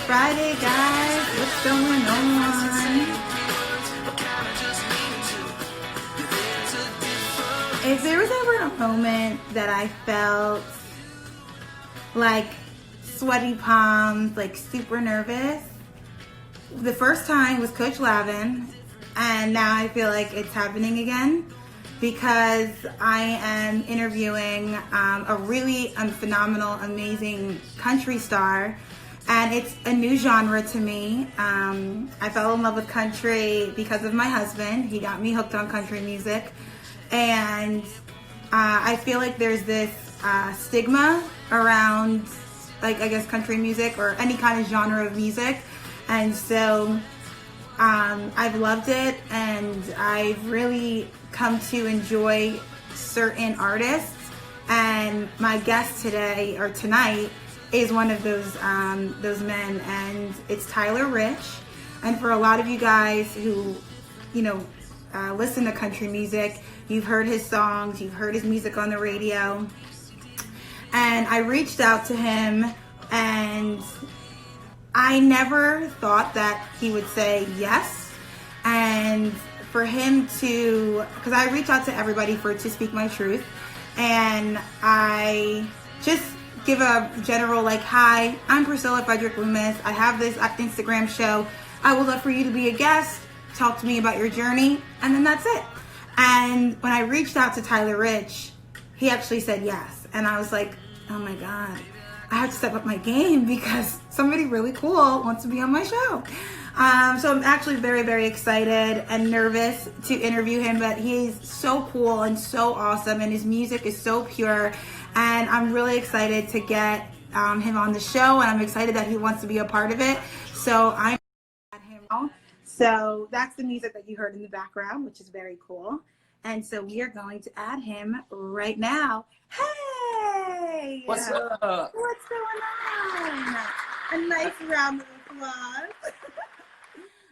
Friday, guys. What's going on? If there was ever a moment that I felt like sweaty palms, like super nervous, the first time was Coach Lavin, and now I feel like it's happening again because I am interviewing a really phenomenal, amazing country star. And it's a new genre to me. I fell in love with country because of my husband. He got me hooked on country music. And I feel like there's this stigma around, like, I guess, country music or any kind of genre of music. And so I've loved it, and I've really come to enjoy certain artists. And my guest today, or tonight, is one of those men, and it's Tyler Rich. And for a lot of you guys who, listen to country music, you've heard his songs, you've heard his music on the radio. And I reached out to him, and I never thought that he would say yes. And for him to, because I reach out to everybody to speak my truth, and I just give a general hi, I'm Priscilla Frederick Loomis. I have this Instagram show. I would love for you to be a guest. Talk to me about your journey. And then that's it. And when I reached out to Tyler Rich, he actually said yes. And I was like, oh my God, I have to step up my game because somebody really cool wants to be on my show. So I'm actually very, very excited and nervous to interview him, but he's so cool and so awesome, and his music is so pure. And I'm really excited to get him on the show, and I'm excited that he wants to be a part of it. So I'm at him. So that's the music that you heard in the background, which is very cool. And so we are going to add him right now. Hey! What's up? What's going on? A nice round of applause.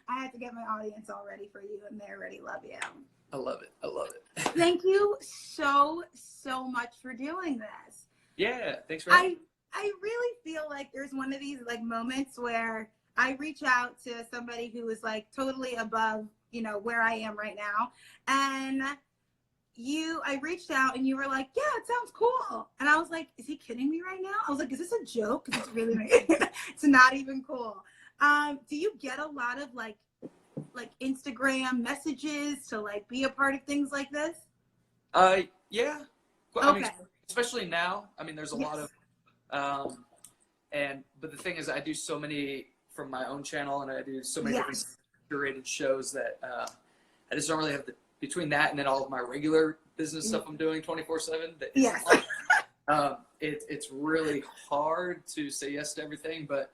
I had to get my audience all ready for you, and they already love you. I love it. I love it. Thank you so much for doing this. Yeah, thanks for having me. I really feel like there's one of these moments where I reach out to somebody who is totally above, where I am right now. And I reached out and you were like, yeah, it sounds cool. And I was like, is he kidding me right now? I was like, is this a joke? Because it's really, it's not even cool. Do you get a lot of Instagram messages to be a part of things like this? Yeah. Okay. I mean, especially now. I mean, there's a lot of, but the thing is, I do so many from my own channel, and I do so many different curated shows that I just don't really have between that and then all of my regular business stuff I'm doing 24/7. Yes. It's really hard to say yes to everything, but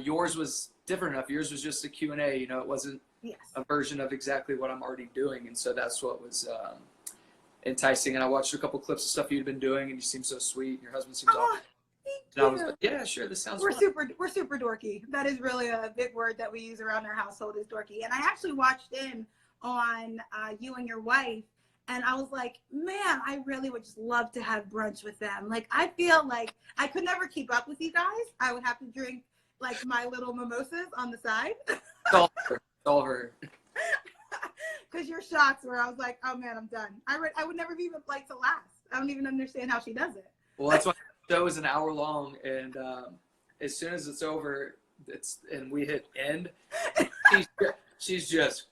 yours was different enough. Yours was just a Q&A, it wasn't a version of exactly what I'm already doing. And so that's what was enticing. And I watched a couple clips of stuff you'd been doing, and you seem so sweet, and your husband seems awesome. And I was like, yeah, sure, this sounds fun. We're super dorky. That is really a big word that we use around our household, is dorky. And I actually watched in on you and your wife, and I was like, man, I really would just love to have brunch with them. I feel like I could never keep up with you guys. I would have to drink my little mimosas on the side. It's all her. Because your shots where I was like, oh man, I'm done. I would never be even to last. I don't even understand how she does it. Well, that's why the show is an hour long, and as soon as it's over, and we hit end, she's just.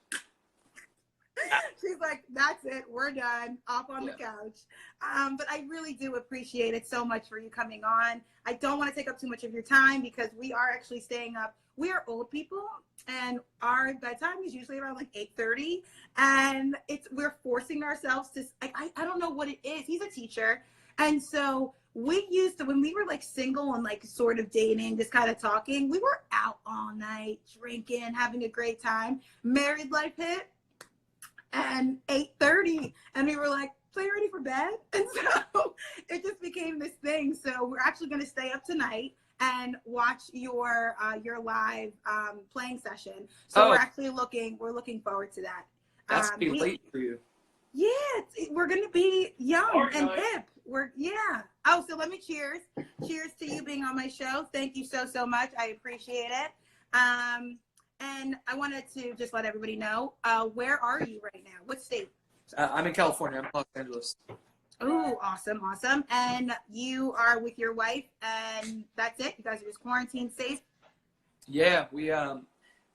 She's like, that's it, we're done, off on the couch. But I really do appreciate it so much for you coming on. I don't want to take up too much of your time because we are actually staying up. We are old people, and our bedtime is usually around 8:30, and we're forcing ourselves to, I don't know what it is. He's a teacher, and so we used to, when we were single and sort of dating, just kind of talking, we were out all night, drinking, having a great time. Married life hit, and 8:30, and we were like, so you ready for bed? And so it just became this thing. So we're actually going to stay up tonight and watch your live playing session. So we're looking forward to that. That's be late for you. Yeah, we're gonna be young and hip. Oh, so let me cheers to you being on my show. Thank you so much. I appreciate it. And I wanted to just let everybody know, where are you right now? What state? I'm in California. I'm in Los Angeles. Oh, awesome, awesome. And you are with your wife, and that's it? You guys are just quarantined safe? Yeah,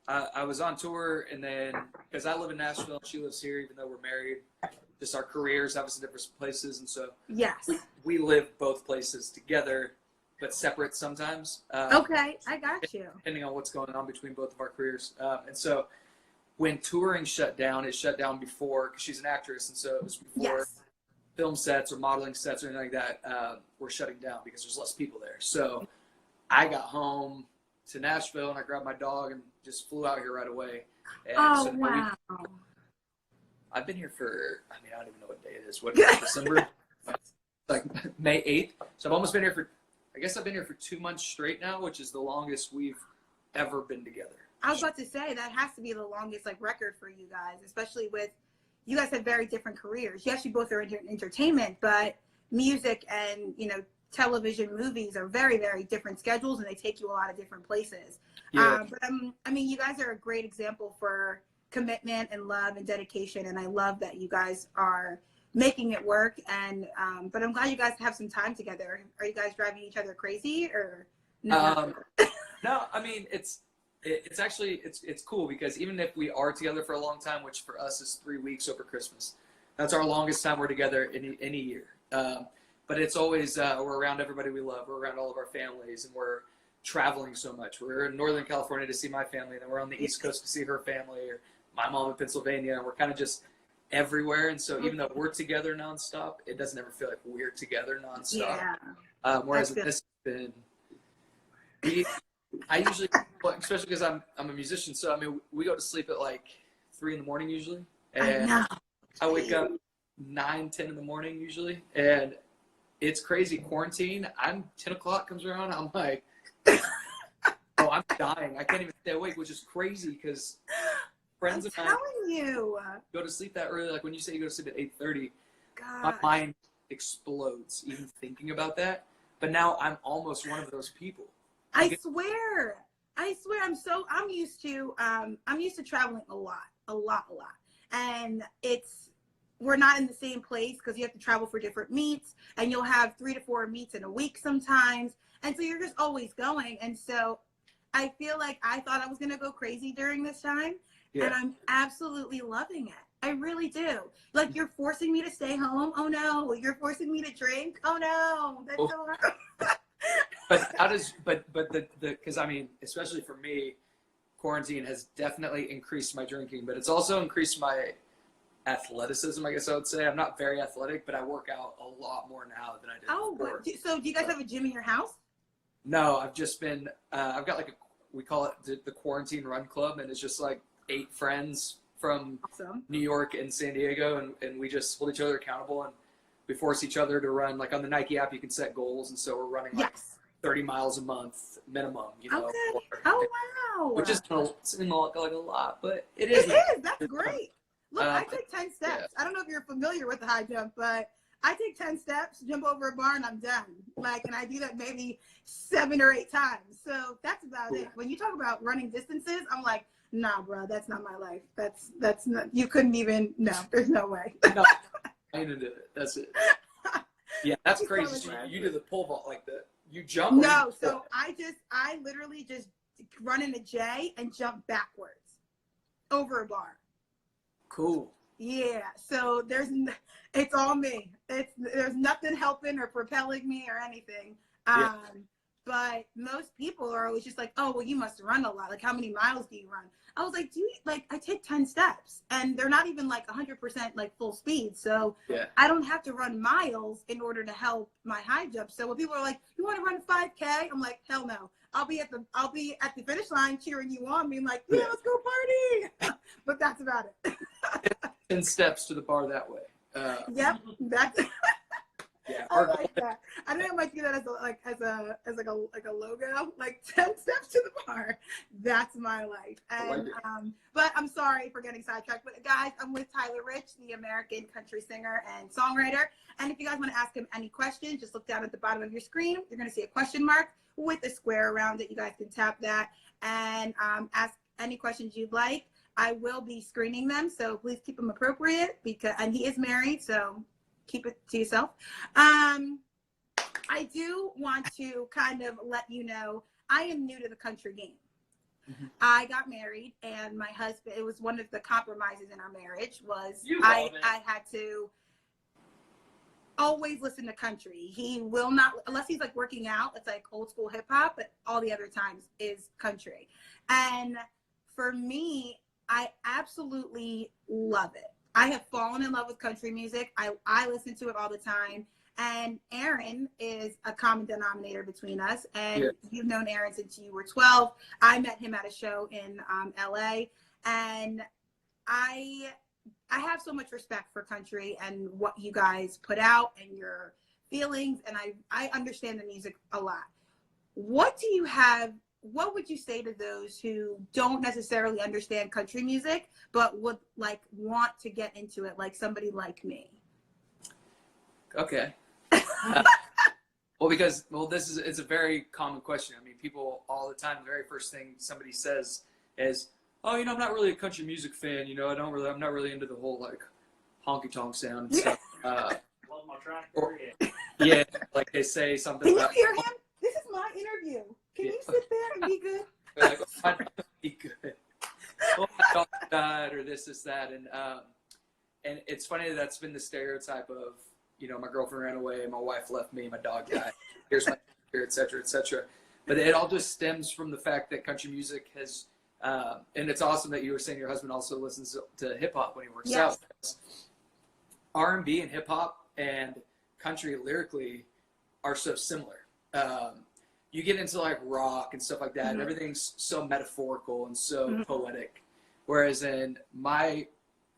I was on tour, and then because I live in Nashville, she lives here, even though we're married. Just our careers have us in different places, and so yes, we live both places together, but separate sometimes. Okay, I got you. Depending on what's going on between both of our careers, and so when touring shut down, it shut down before, because she's an actress, and so it was before Yes. film sets or modeling sets or anything like that were shutting down because there's less people there. So I got home to Nashville and I grabbed my dog and just flew out here right away. And Oh, so wow. I've been here for, I mean, I don't even know what day it is. What is it, December? Like May 8th. So I've almost been here for, I guess I've been here for 2 months straight now, which is the longest we've ever been together. I was about to say, that has to be the longest like record for you guys, especially with, you guys have very different careers. Yes, you both are in entertainment, but music and, you know, television, movies are very, very different schedules, and they take you a lot of different places. Yeah. But I mean, you guys are a great example for commitment and love and dedication, and I love that you guys are making it work. And but I'm glad you guys have some time together. Are you guys driving each other crazy, or no? No, I mean, it's actually it's cool, because even if we are together for a long time, which for us is 3 weeks over Christmas, that's our longest time we're together in any year. But it's always we're around everybody we love, we're around all of our families, and we're traveling so much. We're in Northern California to see my family, and then we're on the East Coast to see her family, or my mom in Pennsylvania, and we're kind of just everywhere. And so even though we're together nonstop, it doesn't ever feel like we're together nonstop. Yeah. Whereas this has been, I usually, especially because I'm a musician, so I mean, we go to sleep at like 3 in the morning usually, and I wake up 9, 10 in the morning usually, and it's crazy. Quarantine, 10 o'clock comes around, I'm like, oh, I'm dying. I can't even stay awake, which is crazy, because friends I'm of mine telling you, go to sleep that early. Like when you say you go to sleep at 8:30, God. my mind explodes even thinking about that. But now I'm almost one of those people. I swear. I'm used to traveling a lot. And we're not in the same place, because you have to travel for different meets, and you'll have 3 to 4 meets in a week sometimes. And so you're just always going. And so I feel like I thought I was going to go crazy during this time. Yeah. And I'm absolutely loving it. I really do. Like, you're forcing me to stay home. Oh no. You're forcing me to drink. Oh no. That's so hard. But how does, because I mean, especially for me, quarantine has definitely increased my drinking, but it's also increased my athleticism, I guess I would say. I'm not very athletic, but I work out a lot more now than I did before. So do you guys have a gym in your house? No, I've just been, I've got like we call it the Quarantine Run Club, and it's just like 8 friends from New York and San Diego, and we just hold each other accountable, and we force each other to run. Like on the Nike app, you can set goals, and so we're running like 30 miles a month minimum, you know. Okay. Oh, wow. Which is like a lot, but it is. is. It is. That's great. Look, I take 10 steps. Yeah. I don't know if you're familiar with the high jump, but I take 10 steps, jump over a bar, and I'm done. Like, and I do that maybe 7 or 8 times. So that's about it. When you talk about running distances, I'm like, nah, bro, that's not my life. That's not, you couldn't even, no, there's no way. No, I did it. That's it. Yeah, that's crazy. So you do the pole vault like that. You jump? No, so I literally just run in a J and jump backwards over a bar. Cool. Yeah, so it's all me. There's nothing helping or propelling me or anything. But most people are always just like, oh, well, you must run a lot. Like, how many miles do you run? I was like, I take 10 steps, and they're not even like 100% like full speed. So I don't have to run miles in order to help my high jump. So when people are like, you want to run 5K? I'm like, hell no. I'll be at the finish line cheering you on, being like, yeah, let's go party. But that's about it. 10 steps to the bar that way. Yep. That's Yeah. I like that. I think I might do that as a logo, like 10 steps to the bar. That's my life. And but I'm sorry for getting sidetracked. But guys, I'm with Tyler Rich, the American country singer and songwriter. And if you guys want to ask him any questions, just look down at the bottom of your screen. You're going to see a question mark with a square around it. You guys can tap that and ask any questions you'd like. I will be screening them, so please keep them appropriate and he is married, so keep it to yourself. I do want to kind of let you know, I am new to the country game. Mm-hmm. I got married, and my husband, it was one of the compromises in our marriage was I had to always listen to country. He will not, unless he's like working out, it's like old school hip hop, but all the other times is country. And for me, I absolutely love it. I have fallen in love with country music. I listen to it all the time. And Aaron is a common denominator between us. And yeah. You've known Aaron since you were 12. I met him at a show in LA. And I have so much respect for country and what you guys put out and your feelings. And I understand the music a lot. What would you say to those who don't necessarily understand country music, but would like want to get into it, like somebody like me? Okay. It's a very common question. I mean, people all the time, the very first thing somebody says is, oh, I'm not really a country music fan. I'm not really into the whole like honky tonk sound and stuff. Love my tractor. Yeah, like they say something. Can you hear him? This is my interview. Can you sit there and be good? Like, I don't be good. Oh, my dog died, or this, that, and it's funny that's been the stereotype of, my girlfriend ran away, my wife left me, my dog died. Here's my career, et cetera, et cetera. But it all just stems from the fact that country music has, and it's awesome that you were saying your husband also listens to hip hop when he works out. R&B and hip hop and country lyrically are so similar. You get into like rock and stuff like that, and everything's so metaphorical and so poetic. Whereas in my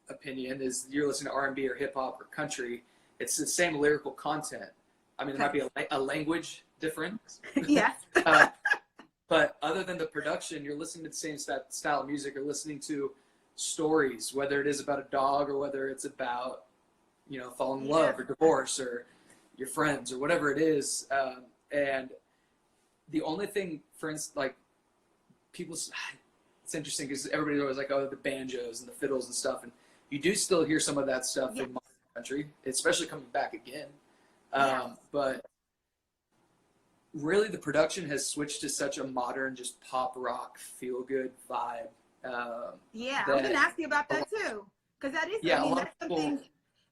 opinion, is you're listening to R&B or hip hop or country, it's the same lyrical content. I mean, there might be a language difference. Yes. But other than the production, you're listening to the same style of music. You're listening to stories, whether it is about a dog or whether it's about, falling in love or divorce or your friends or whatever it is. And the only thing, for instance, like it's interesting because everybody's always like, oh, the banjos and the fiddles and stuff. And you do still hear some of that stuff in modern country, especially coming back again. But really the production has switched to such a modern, just pop rock, feel good vibe. I was going to ask you about that too. Because that is, that's something.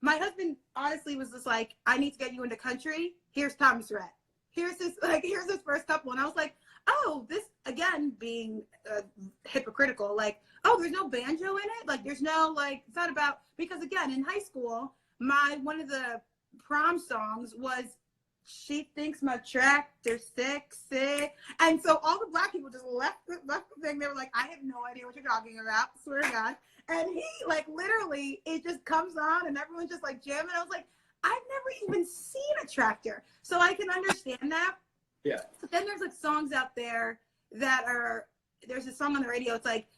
My husband honestly was just like, I need to get you into country. Here's Thomas Rhett. Here's his first couple. And I was like, oh, this, again, being hypocritical, like, oh, there's no banjo in it? Like, there's no, like, it's not about, because again, in high school, one of the prom songs was, she thinks my tractor's sexy. And so all the black people just left the thing. They were like, I have no idea what you're talking about, swear to God. And he, like, literally, it just comes on and everyone's just like jamming. I was like, I've never even seen a tractor. So I can understand that. Yeah. But then there's like songs out there that there's a song on the radio. It's like,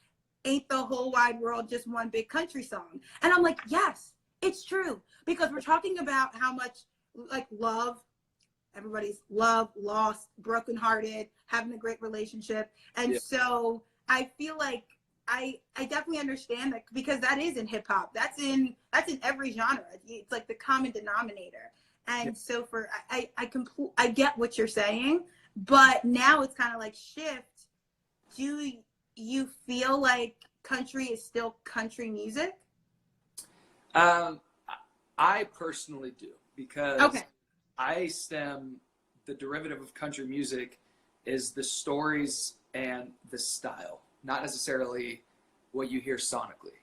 ain't the whole wide world just one big country song? And I'm like, yes, it's true. Because we're talking about how much like love, everybody's love, lost, brokenhearted, having a great relationship. And so I feel like I definitely understand that, because that is in hip hop. That's in every genre. It's like the common denominator. And so I get what you're saying, but now it's kind of like shift. Do you feel like country is still country music? I personally do, because the derivative of country music is the stories and the style, not necessarily what you hear sonically.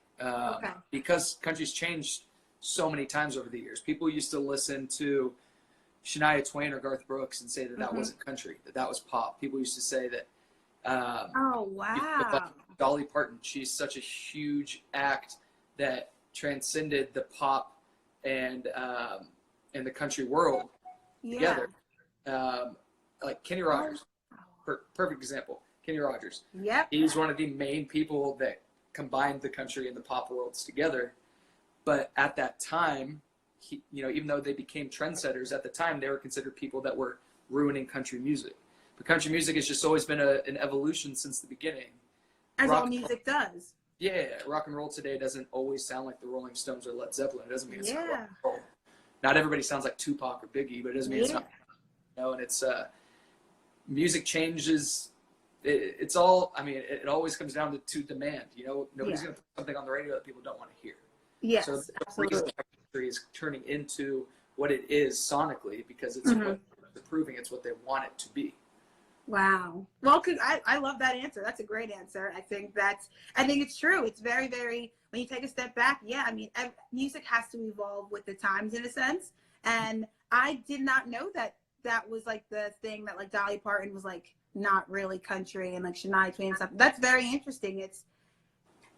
Because country's changed so many times over the years. People used to listen to Shania Twain or Garth Brooks and say that wasn't country, that was pop. People used to say that. Oh, wow. Dolly Parton, she's such a huge act that transcended the pop and the country world. together. Like Kenny Rogers, perfect example. Kenny Rogers. Yep. He's one of the main people that combined the country and the pop worlds together. But at that time, even though they became trendsetters, at the time they were considered people that were ruining country music. But country music has just always been an evolution since the beginning. As all music does. Yeah, rock and roll today doesn't always sound like the Rolling Stones or Led Zeppelin. It doesn't mean it's not rock and roll. Not everybody sounds like Tupac or Biggie, but it doesn't mean it's not. And it's music changes. It's all. I mean, it always comes down to demand. Nobody's going to put something on the radio that people don't want to hear. Yes, so absolutely. The country is turning into what it is sonically because it's what they're proving. It's what they want it to be. Wow. Well, I love that answer. That's a great answer. I think it's true. It's very, very, when you take a step back, I mean, music has to evolve with the times in a sense. And I did not know that was like the thing that like Dolly Parton was like not really country and like Shania Twain and stuff. That's very interesting.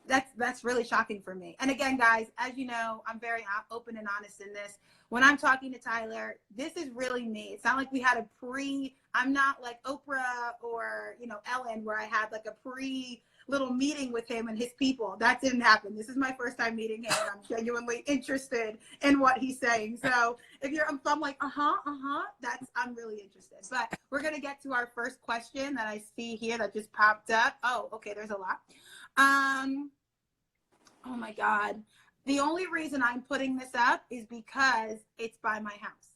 That's really shocking for me. And again, guys, as you know, I'm very open and honest in this. When I'm talking to Tyler, this is really me. It's not like we had I'm not like Oprah or, Ellen, where I had like a little meeting with him and his people. That didn't happen. This is my first time meeting him. And I'm genuinely interested in what he's saying. So if I'm like, I'm really interested. But we're going to get to our first question that I see here that just popped up. Oh, okay. There's a lot. Oh my God. The only reason I'm putting this up is because it's by my house.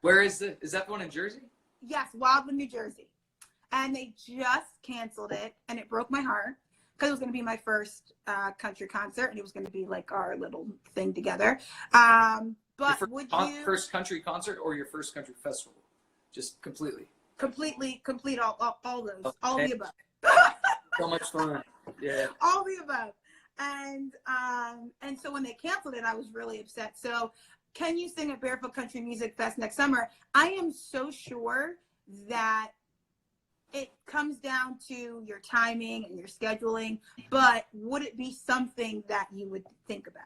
Where is it? Is that the one in Jersey? Yes, Wildwood, New Jersey. And they just canceled it, and it broke my heart because it was going to be my first country concert, and it was going to be like our little thing together. But first country concert or your first country festival? Just completely. Complete all those, all the above. So much fun. Yeah. All the above. And so when they canceled it, I was really upset. So can you sing at Barefoot Country Music Fest next summer? I am so sure that it comes down to your timing and your scheduling, but would it be something that you would think about?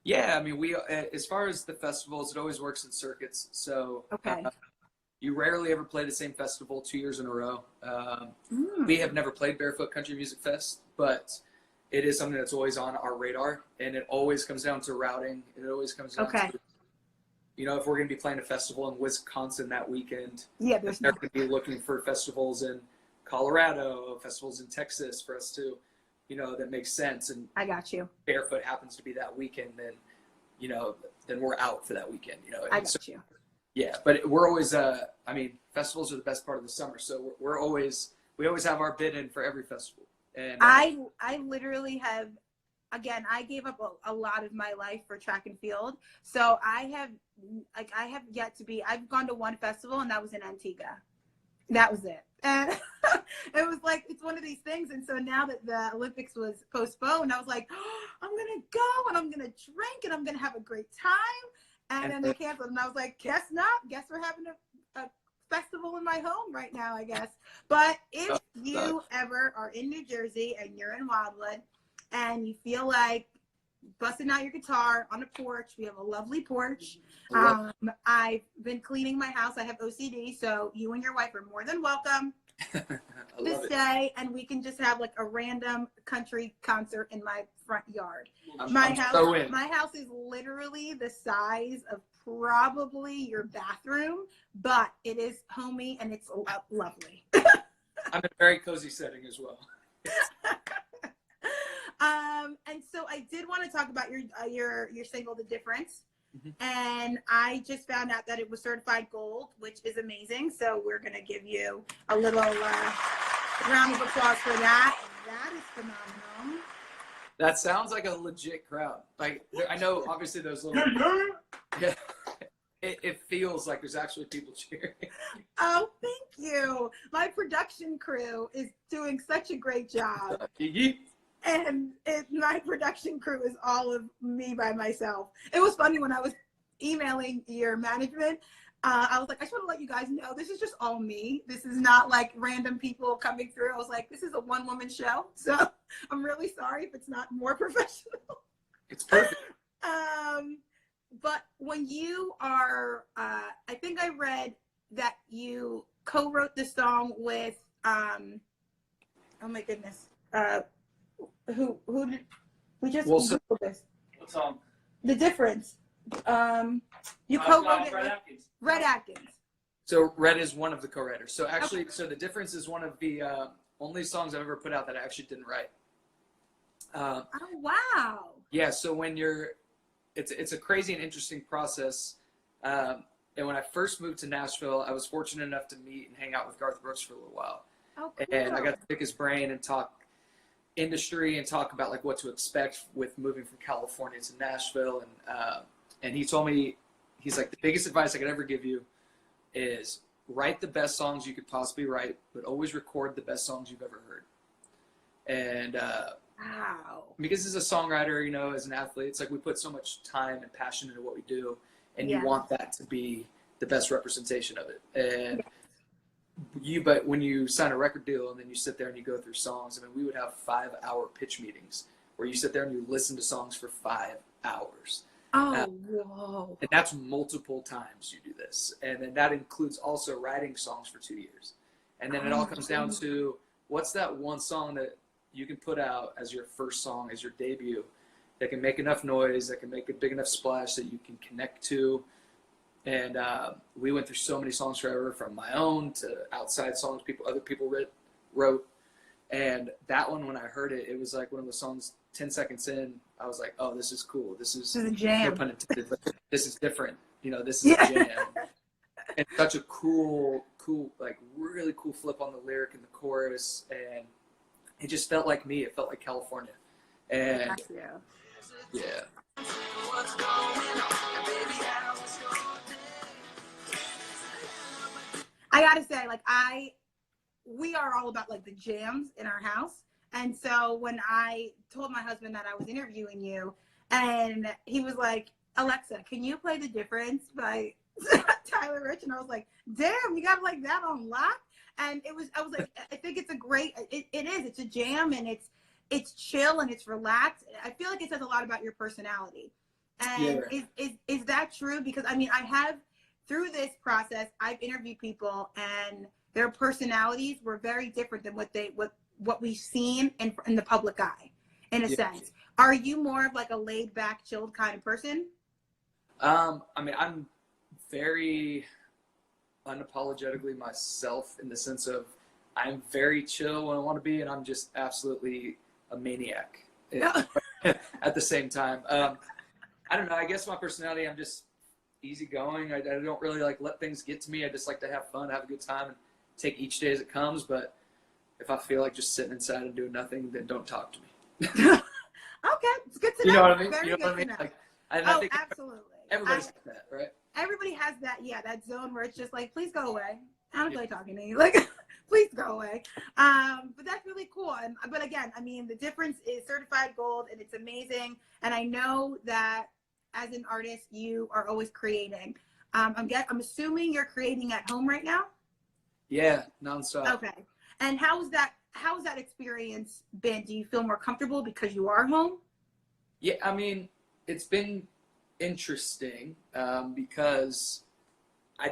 Yeah, I mean, we as far as the festivals, it always works in circuits. So you rarely ever play the same festival 2 years in a row. We have never played Barefoot Country Music Fest, but it is something that's always on our radar, and it always comes down to routing. And it always comes down to, if we're going to be playing a festival in Wisconsin that weekend, they're going to be looking for festivals in Colorado, festivals in Texas for us to, that makes sense. And I got you. Barefoot happens to be that weekend, then, then we're out for that weekend. I got you. Yeah, but we're always, festivals are the best part of the summer, so we always have our bid in for every festival. And I literally have, again, I gave up a lot of my life for track and field. So I have yet to be, I've gone to one festival, and that was in Antigua. That was it. And it was like, it's one of these things. And so now that the Olympics was postponed, I was like, I'm going to go and I'm going to drink and I'm going to have a great time. And then they canceled. And I was like, guess not. Guess we're having a festival in my home right now, I guess. But if you ever are in New Jersey and you're in Wildwood and you feel like busting out your guitar on a porch, we have a lovely porch. I've been cleaning my house. I have OCD, so you and your wife are more than welcome to stay, and we can just have like a random country concert in my front yard. My house is literally the size of probably your bathroom, but it is homey and it's lovely. I'm in a very cozy setting as well. And so I did want to talk about your single, The Difference. And I just found out that it was certified gold, which is amazing. So we're going to give you a little round of applause for that. That is phenomenal. That sounds like a legit crowd. Like, I know obviously those little, yeah, it feels like there's actually people cheering. Oh, thank you. My production crew is doing such a great job. And my production crew is all of me by myself. It was funny when I was emailing your management. I was like, I just want to let you guys know this is just all me. This is not like random people coming through. I was like, this is a one-woman show. So I'm really sorry if it's not more professional. It's perfect. but when you are, I think I read that you co-wrote the song with, oh my goodness, who did, we just Googled this. What song? The Difference. You co-wrote it Red with Atkins. Red Atkins. So Red is one of the co-writers. So actually, so The Difference is one of the only songs I've ever put out that I actually didn't write. Oh wow! Yeah. So when it's a crazy and interesting process. And when I first moved to Nashville, I was fortunate enough to meet and hang out with Garth Brooks for a little while. Oh, cool. And I got to pick his brain and talk industry and talk about like what to expect with moving from California to Nashville. And he told me, he's like, the biggest advice I could ever give you is write the best songs you could possibly write, but always record the best songs you've ever heard. And wow. because as a songwriter, you know, as an athlete, it's like we put so much time and passion into what we do, and you want that to be the best representation of it. And but when you sign a record deal and then you sit there and you go through songs, I mean, we would have 5-hour pitch meetings where you sit there and you listen to songs for 5 hours. Oh, whoa. And that's multiple times you do this. And then that includes also writing songs for 2 years. And then it all comes down to what's that one song that you can put out as your first song, as your debut, that can make enough noise, that can make a big enough splash that you can connect to. And we went through so many songs forever, from my own to outside songs other people wrote. And that one, when I heard it, it was like one of the songs. 10 seconds in, I was like, "Oh, this is cool. This is a jam. No pun intended, but this is different. You know, this is a jam." And such a cool, like really cool flip on the lyric and the chorus, and it just felt like me. It felt like California, and yeah. I gotta say, like, we are all about like the jams in our house. And so when I told my husband that I was interviewing you, and he was like, "Alexa, can you play The Difference by Tyler Rich?" And I was like, "Damn, you got like that on lock." And I was like, I think it's a great, it is, it's a jam, and it's chill and it's relaxed. I feel like it says a lot about your personality. And is that true? Because I mean, I have, through this process, I've interviewed people and their personalities were very different than what we've seen in the public eye, in a sense. Are you more of like a laid back, chilled kind of person? I mean, I'm very unapologetically myself, in the sense of I'm very chill when I want to be, and I'm just absolutely a maniac at the same time. I don't know. I guess my personality, I'm just easygoing. I don't really like let things get to me. I just like to have fun, have a good time, and take each day as it comes. But if I feel like just sitting inside and doing nothing, then don't talk to me. Okay, it's good to know. You know what I mean? Very you know good what I mean? to know. Like, I think absolutely. everybody's got that, right? Everybody has that, that zone where it's just like, please go away. I don't feel like talking to you. Like, please go away. But that's really cool. But again, I mean, The Difference is certified gold, and it's amazing. And I know that as an artist, you are always creating. I'm assuming you're creating at home right now? Yeah, nonstop. Okay. And how's that experience been? Do you feel more comfortable because you are home? Yeah, I mean, it's been interesting because I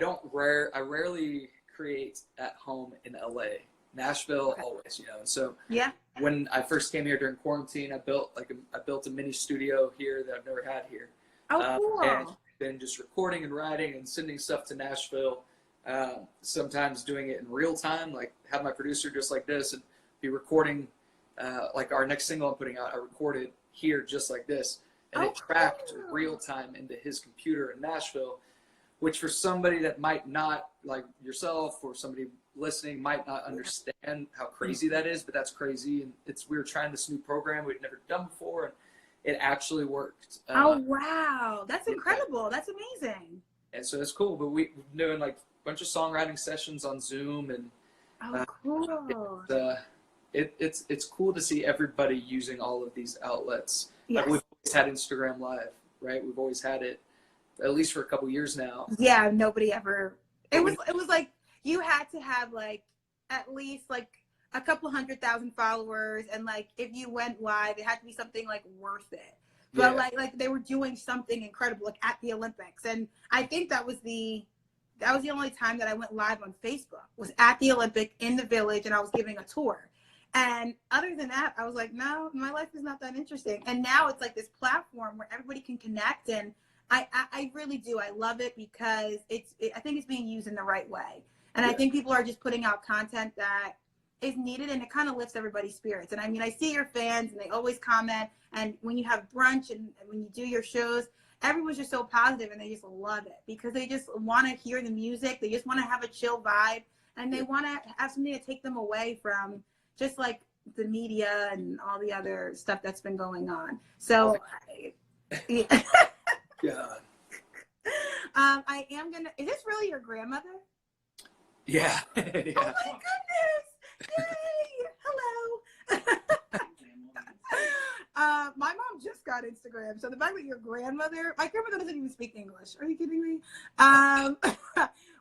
rarely create at home in LA. Nashville, always, you know. And so when I first came here during quarantine, I built a mini studio here that I've never had here. Oh, cool. And been just recording and writing and sending stuff to Nashville. Sometimes doing it in real time, like have my producer just like this and be recording, like our next single I'm putting out, I recorded here just like this, and it tracked real time into his computer in Nashville, which for somebody that might not, like yourself or somebody listening, might not understand how crazy that is, but that's crazy. And we were trying this new program we'd never done before, and it actually worked. Oh, wow. That's incredible. That's amazing. And so it's cool, but we're doing like bunch of songwriting sessions on Zoom, and cool. It's cool to see everybody using all of these outlets. Yes. Like we've always had Instagram Live, right? We've always had it, at least for a couple years now. Yeah, nobody ever. It was like you had to have like at least like a couple 100,000 followers, and like if you went live, it had to be something like worth it. but Yeah. like they were doing something incredible, like at the Olympics. And I think that was the only time that I went live on Facebook, was at the Olympic in the Village, and I was giving a tour. And other than that, I was like, no, my life is not that interesting. And now it's like this platform where everybody can connect, and I really do. I love it because I think it's being used in the right way. And I think people are just putting out content that is needed, and it kind of lifts everybody's spirits. And I mean, I see your fans and they always comment, and when you have brunch and when you do your shows, everyone's just so positive and they just love it because they just want to hear the music. They just want to have a chill vibe, and they want to have something to take them away from just like the media and all the other stuff that's been going on. So yeah. Yeah. I am gonna, is this really your grandmother? Yeah. Oh my goodness! Yay! Hello. My mom just got Instagram, so the fact that your grandmother, my grandmother doesn't even speak English. Are you kidding me?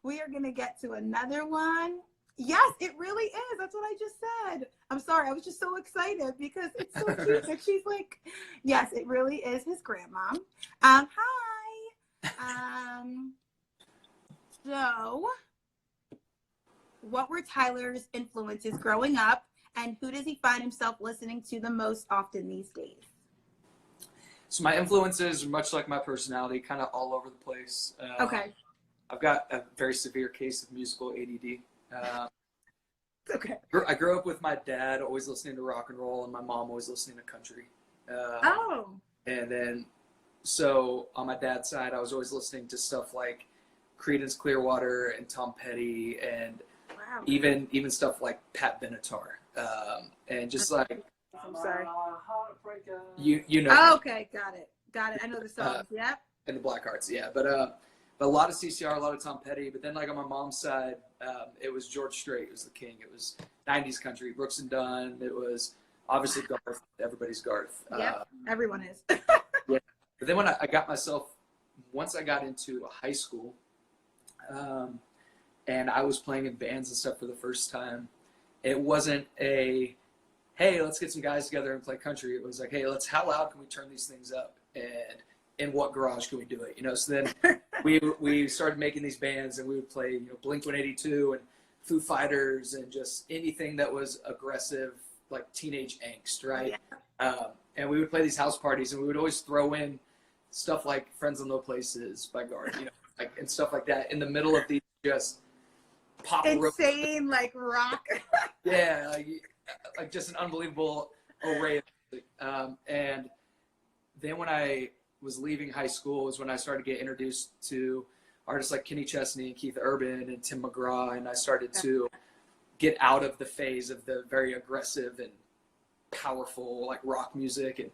We are gonna get to another one. Yes, it really is. That's what I just said. I'm sorry. I was just so excited because it's so cute that she's like, yes, it really is his grandma. Hi. So, what were Tyler's influences growing up, and who does he find himself listening to the most often these days? So my influences are much like my personality, kind of all over the place. Okay. I've got a very severe case of musical ADD. Okay. I grew up with my dad always listening to rock and roll, and my mom always listening to country. And then, so on my dad's side, I was always listening to stuff like Creedence Clearwater and Tom Petty, and even stuff like Pat Benatar, and just like, I'm sorry. you know. Oh, okay, got it. I know the songs. Yep. And the Blackhearts, yeah. But a lot of CCR, a lot of Tom Petty. But then, like on my mom's side, it was George Strait was the king. It was 90s country, Brooks and Dunn. It was obviously Garth, everybody's Garth. Yeah, everyone is. Yeah. But then when I got myself, once I got into high school, and I was playing in bands and stuff for the first time, it wasn't a, hey, let's get some guys together and play country. It was like, hey, how loud can we turn these things up? And in what garage can we do it? You know, so then we started making these bands, and we would play, you know, Blink-182 and Foo Fighters and just anything that was aggressive, like teenage angst, right? Yeah. And we would play these house parties, and we would always throw in stuff like Friends in Low Places by Garth, you know, like, and stuff like that in the middle of these just pop insane like rock. Yeah, like just an unbelievable array of music. And then when I was leaving high school was when I started to get introduced to artists like Kenny Chesney and Keith Urban and Tim McGraw, and I started to get out of the phase of the very aggressive and powerful like rock music and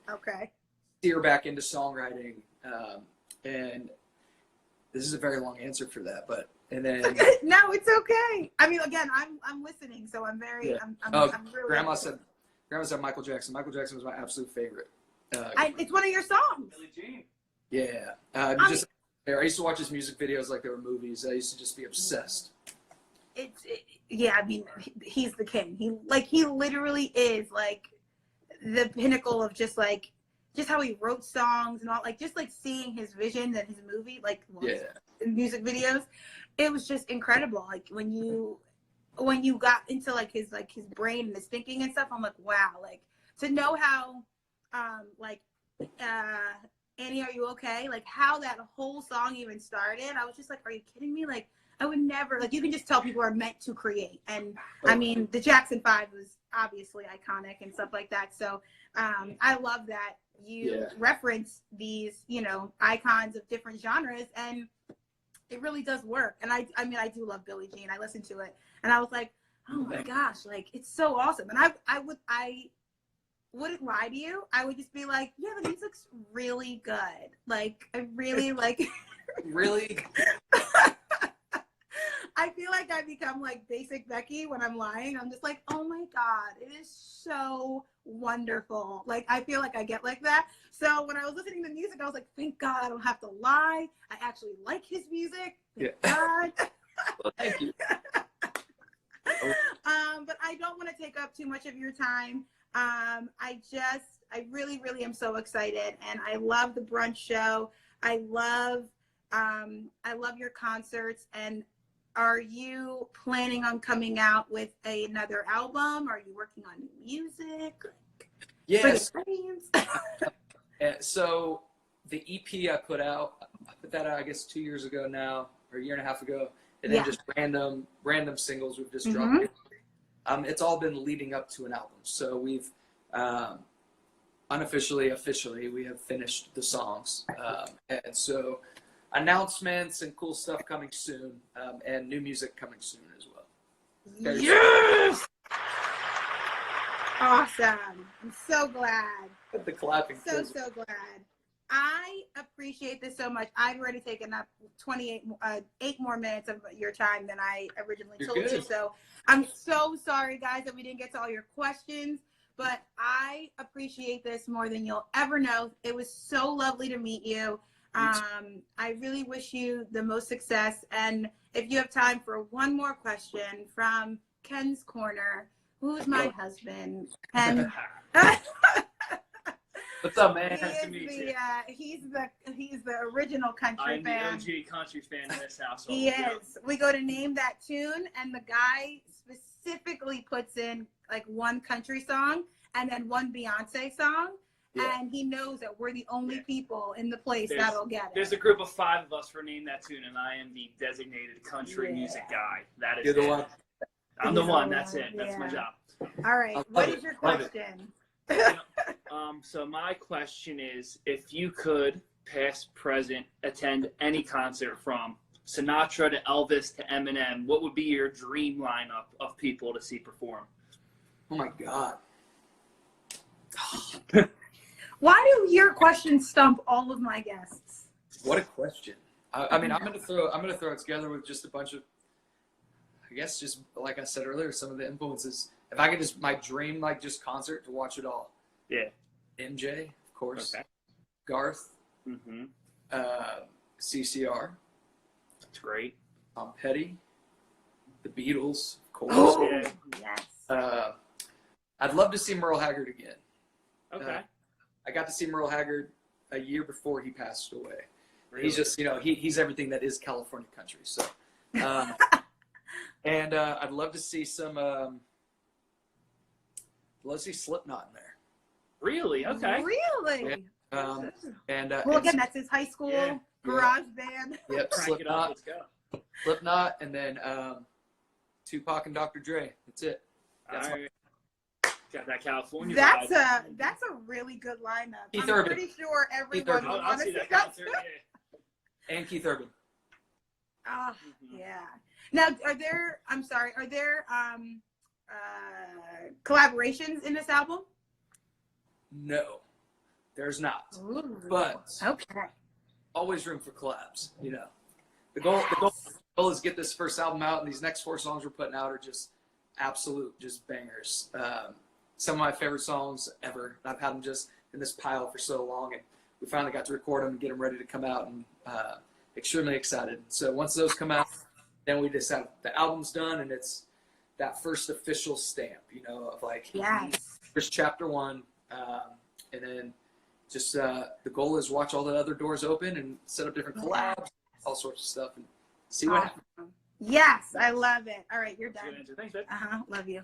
steer back into songwriting. And this is a very long answer for that, but and then no, it's okay. I mean, again, I'm listening, so I'm very. I'm really. Grandma said Michael Jackson. Michael Jackson was my absolute favorite. It's one of your songs. Billie Jean. Yeah. I used to watch his music videos like they were movies. I used to just be obsessed. Yeah, I mean, he's the king. He literally is like the pinnacle of just how he wrote songs and all, like just like seeing his vision and his movie, like music videos. It was just incredible. Like when you got into like his brain and his thinking and stuff, I'm like, wow, like to know how Annie, Are You Okay? Like how that whole song even started. I was just like, are you kidding me? Like I would never, like, you can just tell people are meant to create. And I mean, the Jackson 5 was obviously iconic and stuff like that. So I love that you reference these, you know, icons of different genres, and it really does work. And I mean, I do love Billie Jean. I listened to it and I was like, oh my gosh, like it's so awesome. And I wouldn't lie to you. I would just be like, yeah, the music's really good. Like I really like really. I feel like I become like basic Becky when I'm lying. I'm just like, oh my God, it is so wonderful. Like, I feel like I get like that. So when I was listening to music, I was like, thank God I don't have to lie. I actually like his music. Thank God. Well, thank you. But I don't want to take up too much of your time. I just I really, really am so excited, and I love the brunch show. I love your concerts. And are you planning on coming out with another album? Are you working on new music? Yes. For the And so the EP I put that out, I guess 2 years ago now, or a year and a half ago, and then just random singles we've just dropped. It's all been leading up to an album. So we've officially, we have finished the songs. And so announcements and cool stuff coming soon, and new music coming soon as well. Yes! Awesome. I'm so glad. The clapping. So glad. I appreciate this so much. I've already taken up 8 more minutes of your time than I originally told you. So I'm so sorry, guys, that we didn't get to all your questions, but I appreciate this more than you'll ever know. It was so lovely to meet you. I really wish you the most success. And if you have time for one more question from Ken's Corner, who's my husband? Ken. What's up, man? Nice to meet you. He's the original country fan. I'm the OG country fan in this household. He is. We go to name that tune, and the guy specifically puts in like one country song and then one Beyonce song. Yeah. And he knows that we're the only people in the place that'll get it. There's a group of 5 of us for Name That Tune, and I am the designated country music guy. That is You're the one. I'm the one. That's it. That's my job. All right. What is your question? So my question is, if you could, past, present, attend any concert from Sinatra to Elvis to Eminem, what would be your dream lineup of people to see perform? Oh my God. Why do your questions stump all of my guests? What a question. I mean, I'm gonna throw it together with just a bunch of, I guess, just like I said earlier, some of the influences. If I could just, my dream, like, just concert to watch it all. Yeah. MJ, of course. Okay. Garth. Mm-hmm. CCR. That's great. Tom Petty. The Beatles, of course. Oh, yes. I'd love to see Merle Haggard again. Okay. I got to see Merle Haggard a year before he passed away. Really? He's just, he's everything that is California country. So, and I'd love to see let's see Slipknot in there. Really? Okay. Really? And well, again, that's his high school garage band. Yep, Crank it up. Let's go. Slipknot, and then Tupac and Dr. Dre. That's it. That's all right. Got that California that's vibe. That's a really good lineup. Keith I'm Urban. pretty sure everyone will I'll want to see see that that concert. too. Yeah. And Keith Urban. Oh, yeah. Now, are there collaborations in this album? No, there's not. Ooh, but okay. Always room for collabs. The goal is get this first album out, and these next 4 songs we're putting out are just absolute bangers. Some of my favorite songs ever. I've had them just in this pile for so long, and we finally got to record them and get them ready to come out, and extremely excited. So once those come out, then we just have the album's done, and it's that first official stamp, of like, here's chapter 1, and then just the goal is watch all the other doors open and set up different collabs, all sorts of stuff, and see what happens. Yes, I love it. All right, you're done. Thanks, babe. Love you.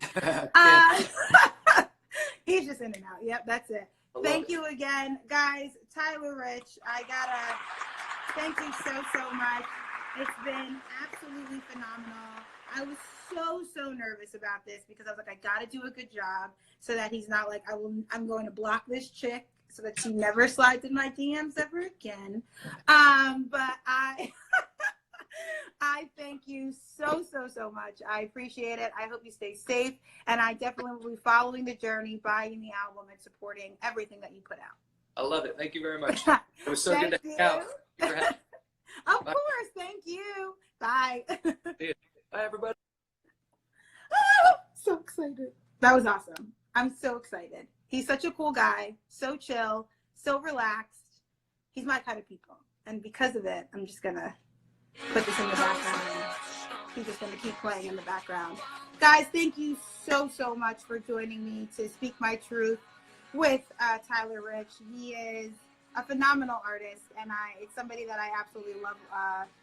He's just in and out. Yep, that's it. Thank you again, guys. Tyler Rich, I gotta thank you so much. It's been absolutely phenomenal. I was so nervous about this because I was like, I gotta do a good job so that he's not like, I'm going to block this chick so that she never slides in my DMs ever again. But I thank you so much. I appreciate it. I hope you stay safe, and I definitely will be following the journey, buying the album, and supporting everything that you put out. I love it. Thank you very much. It was so good to hang out. Of course. Thank you. Bye. Bye, everybody. So excited. That was awesome. I'm so excited. He's such a cool guy. So chill. So relaxed. He's my kind of people. And because of it, I'm just going to put this in the background. He's just going to keep playing in the background. Guys, thank you so much for joining me to speak my truth. with Tyler Rich. He is a phenomenal artist, and it's somebody that I absolutely love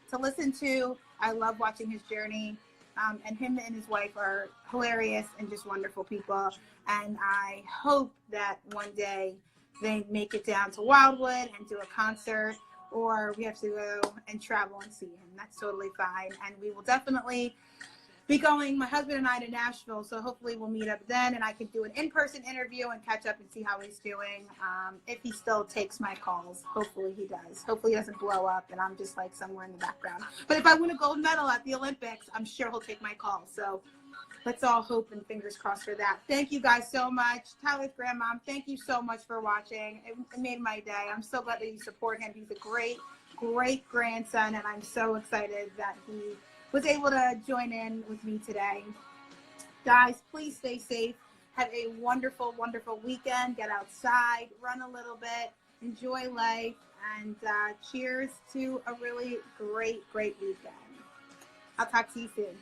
to listen to. I love watching his journey, and him and his wife are hilarious and just wonderful people. And I hope that one day they make it down to Wildwood and do a concert, or we have to go and travel and see him. That's totally fine, and we will definitely be going, my husband and I, to Nashville, so hopefully we'll meet up then, and I can do an in-person interview and catch up and see how he's doing, if he still takes my calls. Hopefully he does. Hopefully he doesn't blow up and I'm just like somewhere in the background. But if I win a gold medal at the Olympics, I'm sure he'll take my calls. So let's all hope and fingers crossed for that. Thank you guys so much. Tyler's grandmom, thank you so much for watching. It made my day. I'm so glad that you support him. He's a great, great grandson, and I'm so excited that he was able to join in with me today. Guys, please stay safe. Have a wonderful, wonderful weekend. Get outside, run a little bit, enjoy life, and cheers to a really great, great weekend. I'll talk to you soon.